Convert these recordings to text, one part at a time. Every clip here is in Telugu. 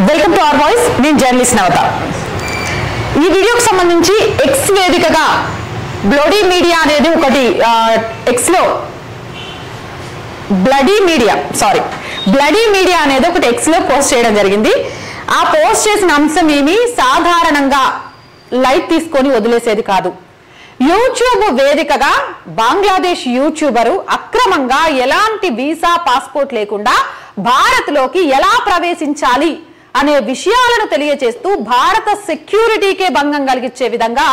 Welcome to our voice. నేను జర్నలిస్ట్ నవత. ఈ వీడియోకి సంబంధించి ఎక్స్ వేదికగా బ్లడీ మీడియా అనేది ఒకటి ఎక్స్లో బ్లడీ మీడియా అనేది ఒకటి ఎక్స్లో పోస్ట్ చేయడం జరిగింది. ఆ పోస్ట్ చేసిన అంశం ఏమి సాధారణంగా లైట్ తీసుకొని వదిలేసేది కాదు. యూట్యూబ్ వేదికగా బంగ్లాదేశ్ యూట్యూబరు అక్రమంగా ఎలాంటి వీసా పాస్పోర్ట్ లేకుండా భారత్లోకి ఎలా ప్రవేశించాలి అనే విషయాలను తెలియజేస్తూ భారత సెక్యూరిటీకే భంగం కలిగించే విధంగా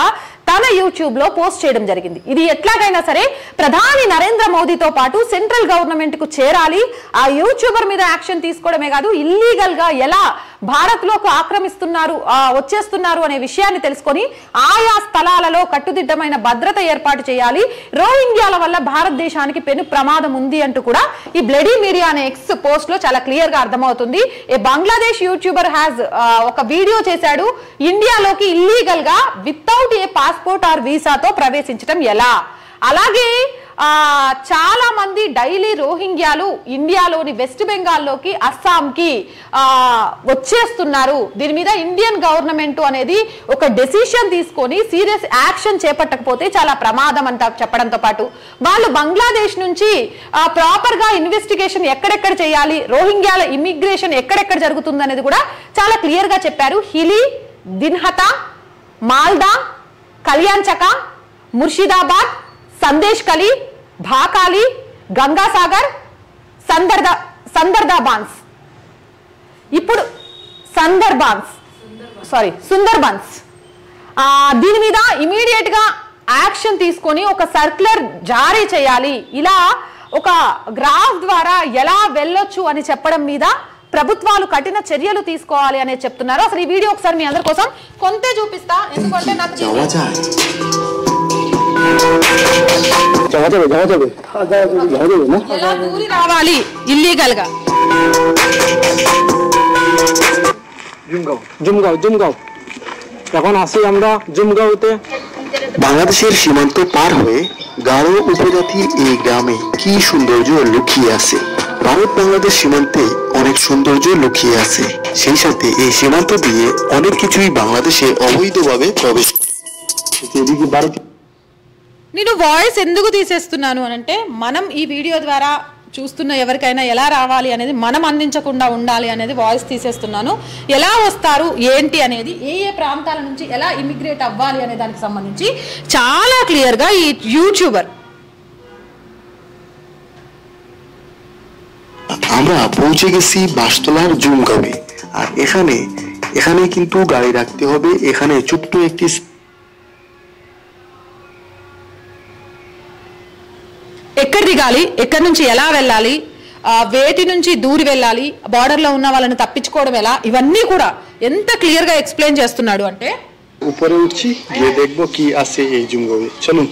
తన యూట్యూబ్ లో పోస్ట్ చేయడం జరిగింది. ఇది ఎట్లాగైనా సరే ప్రధాని నరేంద్ర మోదీతో పాటు సెంట్రల్ గవర్నమెంట్ కు చేరాలి, ఆ యూట్యూబర్ మీద యాక్షన్ తీసుకోవడమే కాదు ఇల్లీగల్ గా ఎలా భారత్ లోకి ఆక్రమిస్తున్నారు వచ్చేస్తున్నారు అనే విషయాన్ని తెలుసుకొని ఆయా స్థలాలలో కట్టుదిట్టమైన భద్రత ఏర్పాటు చేయాలి. రోహింగ్యాల వల్ల భారతదేశానికి పెను ప్రమాదం ఉంది అంటూ కూడా ఈ బ్లడీ మీడియా అనే ఎక్స్ పోస్ట్ లో చాలా క్లియర్ గా అర్థమవుతుంది. ఏ బంగ్లాదేశ్ యూట్యూబర్ హ్యాస్ ఒక వీడియో చేశాడు, ఇండియాలోకి ఇల్లీగల్ గా వితౌట్ ఏ పాస్పోర్ట్ ఆర్ వీసాతో ప్రవేశించడం ఎలా. అలాగే చాలా మంది డైలీ రోహింగ్యాలు ఇండియాలోని వెస్ట్ బెంగాల్లోకి అస్సాంకి వచ్చేస్తున్నారు. దీని మీద ఇండియన్ గవర్నమెంట్ అనేది ఒక డెసిషన్ తీసుకొని సీరియస్ యాక్షన్ చేపట్టకపోతే చాలా ప్రమాదం అంట చెప్పడంతో పాటు వాళ్ళు బంగ్లాదేశ్ నుంచి ప్రాపర్ గా ఇన్వెస్టిగేషన్ ఎక్కడెక్కడ చేయాలి, రోహింగ్యాల ఇమిగ్రేషన్ ఎక్కడెక్కడ జరుగుతుంది అనేది కూడా చాలా క్లియర్ గా చెప్పారు. హిలీ, దిన్హతా, మాల్దా, కళ్యాణ్ చక, ముర్షిదాబాద్, సందేశ్ కలి, భాకాలి, గంగాసాగర్, సుందర్బన్స్ దీని మీద ఇమీడియట్ గా యాక్షన్ తీసుకొని ఒక సర్క్యులర్ జారీ చేయాలి. ఇలా ఒక గ్రాఫ్ ద్వారా ఎలా వెళ్ళొచ్చు అని చెప్పడం మీద ప్రభుత్వాలు కఠిన చర్యలు తీసుకోవాలి అనే చెప్తున్నారు. అసలు ఈ వీడియో ఒకసారి మీ అందరి కోసం కొంతే చూపిస్తా, ఎందుకంటే నాకు ఎలా దూరి రావాలి ఇల్లీగల్ గా. এখন আসি আমরা জুমগাঁওতে। বাংলাদেশের সীমান্ত পার হয়ে গারো উপজাতির এই গ্রামে কি সৌন্দর্য লুকিয়ে আছে। ভারত বাংলাদেশ সীমান্তে অনেক সৌন্দর্য লুকিয়ে আছে, সেই সাথে এই সীমান্ত দিয়ে অনেক কিছুই বাংলাদেশে অবৈধভাবে প্রবেশ করে। నేను వాయిస్ ఎందుకు తీసేస్తున్నాను అనంటే మనం ఈ వీడియో ద్వారా చూస్తున్న ఎవరికైనా ఎలా రావాలి అనేది మనం అందించకుండా ఉండాలి అనేది వాయిస్ తీసేస్తున్నాను. ఎలా వస్తారు ఏంటి అనేది, ఏ ఏ ప్రాంతాల నుంచి ఎలా ఇమిగ్రేట్ అవ్వాలి అనే దానికి సంబంధించి చాలా క్లియర్గా ఈ యూట్యూబర్ আমরা পৌঁছে গেছি বাসতলার জুমগাঁওয়ে। আর এখানে কিন্তু গাড়ি রাখতে হবে। এখানে ছোট্ট একটি ఎక్కడ దిగాలి, ఎక్కడి నుంచి ఎలా వెళ్ళాలి, వేటి నుంచి దూరి వెళ్ళాలి, బార్డర్ లో ఉన్న వాళ్ళని తప్పించుకోవడం ఎలా, ఇవన్నీ కూడా ఎంత క్లియర్ గా ఎక్స్ప్లెయిన్ చేస్తున్నాడు అంటే উপরে উঠছি, গিয়ে দেখবো কি আছে এই জুমগাঁওয়ে। চলুন।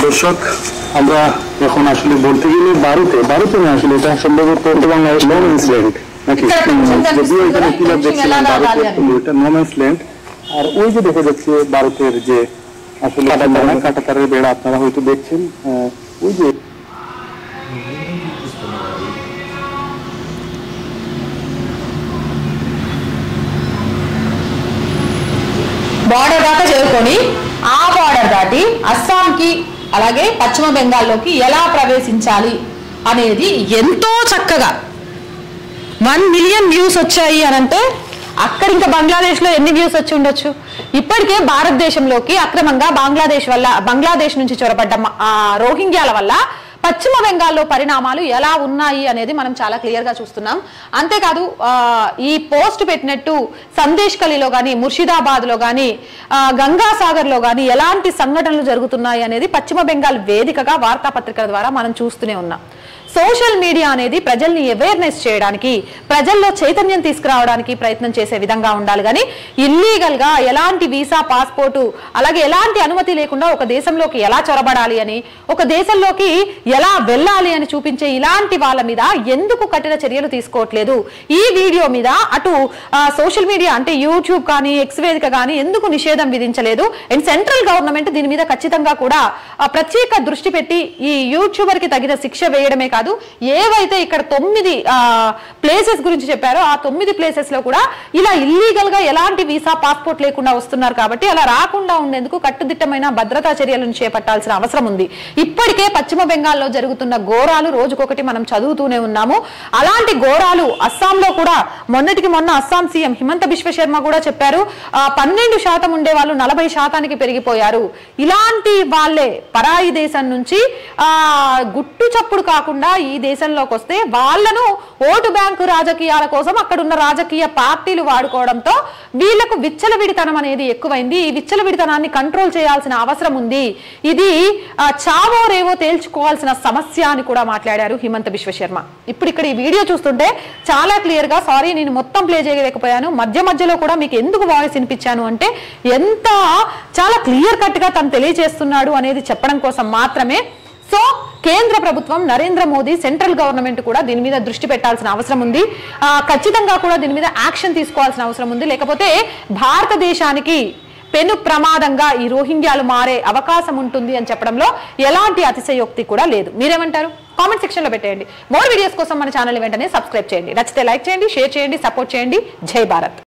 দর্শক, আমরা এখন আসলে বলতে গেলে ভারতে না, আসলে এটা সম্ভবত বাংলাদেশ নো ম্যানস ল্যান্ড নাকি, যদিও এখানে পিলার দেখছিলাম ভারতের, এটা নো ম্যানস ল্যান্ড। আর ওই যে দেখা যাচ্ছে ভারতের যে আসলে কাঁটাতারের বেড়া আপনারা হয়তো দেখছেন, ওই যে బార్డర్ దాకా చేరుకొని ఆ బార్డర్ దాటి అస్సాంకి అలాగే పశ్చిమ బెంగాల్లోకి ఎలా ప్రవేశించాలి అనేది ఎంతో చక్కగా 1 మిలియన్ వ్యూస్ వచ్చాయి అనంటే అక్కడ ఇంకా బంగ్లాదేశ్లో ఎన్ని వ్యూస్ వచ్చి ఉండొచ్చు. ఇప్పటికే భారతదేశంలోకి అక్రమంగా బంగ్లాదేశ్ నుంచి చొరబడ్డ రోహింగ్యాల వల్ల పశ్చిమ బెంగాల్లో పరిణామాలు ఎలా ఉన్నాయి అనేది మనం చాలా క్లియర్ గా చూస్తున్నాం. అంతేకాదు ఈ పోస్ట్ పెట్టినట్టు సందేశ్ కలిలో కానీ, ముర్షిదాబాద్ లో కానీ, గంగాసాగర్ లో కానీ ఎలాంటి సంఘటనలు జరుగుతున్నాయి అనేది పశ్చిమ బెంగాల్ వేదికగా వార్తాపత్రికల ద్వారా మనం చూస్తూనే ఉన్నాం. సో సోషల్ మీడియా అనేది ప్రజల్ని అవేర్నెస్ చేయడానికి, ప్రజల్లో చైతన్యం తీసుకురావడానికి ప్రయత్నం చేసే విధంగా ఉండాలి. కానీ ఇల్లీగల్ గా ఎలాంటి వీసా, పాస్పోర్టు, అలాగే ఎలాంటి అనుమతి లేకుండా ఒక దేశంలోకి ఎలా చొరబడాలి అని, ఒక దేశంలోకి ఎలా వెళ్ళాలి అని చూపించే ఇలాంటి వాళ్ళ మీద ఎందుకు కఠిన చర్యలు తీసుకోవట్లేదు? ఈ వీడియో మీద అటు సోషల్ మీడియా అంటే యూట్యూబ్ కానీ, ఎక్స్ వేదిక కానీ ఎందుకు నిషేధం విధించలేదు? అండ్ సెంట్రల్ గవర్నమెంట్ దీని మీద ఖచ్చితంగా కూడా ప్రత్యేక దృష్టి పెట్టి ఈ యూట్యూబర్ కి తగిన శిక్ష వేయడమే కాదు, ఏవైతే ఇక్కడ 9 ప్లేసెస్ గురించి చెప్పారో ఆ 9 ప్లేసెస్ లో కూడా ఇలా ఇల్లీగల్ గా ఎలాంటి వీసా, పాస్పోర్ట్ లేకుండా వస్తున్నారు కాబట్టి అలా రాకుండా ఉండేందుకు కట్టుదిట్టమైన భద్రతా చర్యలను చేపట్టాల్సిన అవసరం ఉంది. ఇప్పటికే పశ్చిమ బెంగాల్లో జరుగుతున్న ఘోరాలు రోజుకొకటి మనం చదువుతూనే ఉన్నాము. అలాంటి ఘోరాలు అస్సాంలో కూడా మొన్నటికి మొన్న అస్సాం సీఎం హిమంత బిశ్వ శర్మ కూడా చెప్పారు, 12% ఉండే వాళ్ళు 40% పెరిగిపోయారు. ఇలాంటి వాళ్ళే పరాయి దేశం నుంచి గుట్టు చప్పుడు కాకుండా ఈ దేశంలోకి వస్తే వాళ్ళను ఓటు బ్యాంకు రాజకీయాల కోసం అక్కడున్న రాజకీయ పార్టీలు వాడుకోవడంతో వీళ్లకు విచ్చలవిడితనం అనేది ఎక్కువైంది. ఈ విచ్చలవిడితనాన్ని కంట్రోల్ చేయాల్సిన అవసరం ఉంది. ఇది చావో రేవో తేల్చుకోవాల్సిన సమస్య అని కూడా మాట్లాడారు హిమంత బిశ్వ శర్మ. ఇప్పుడు ఇక్కడ ఈ వీడియో చూస్తుంటే చాలా క్లియర్ గా, సారీ నేను మొత్తం ప్లే చేయలేకపోయాను, మధ్య మధ్యలో కూడా మీకు ఎందుకు వాయిస్ వినిపించాను అంటే ఎంత చాలా క్లియర్ కట్ గా తను తెలియజేస్తున్నాడు అనేది చెప్పడం కోసం మాత్రమే. సో కేంద్ర ప్రభుత్వం, నరేంద్ర మోదీ, సెంట్రల్ గవర్నమెంట్ కూడా దీని మీద దృష్టి పెట్టాల్సిన అవసరం ఉంది. ఖచ్చితంగా కూడా దీని మీద యాక్షన్ తీసుకోవాల్సిన అవసరం ఉంది. లేకపోతే భారతదేశానికి పెను ప్రమాదంగా ఈ రోహింగ్యాలు మారే అవకాశం ఉంటుంది అని చెప్పడంలో ఎలాంటి అతిశయోక్తి కూడా లేదు. మీరేమంటారు? కామెంట్ సెక్షన్ లో పెట్టేయండి. మోర్ వీడియోస్ కోసం మన ఛానల్ వెంటనే సబ్స్క్రైబ్ చేయండి. నచ్చితే లైక్ చేయండి, షేర్ చేయండి, సపోర్ట్ చేయండి. జై భారత్.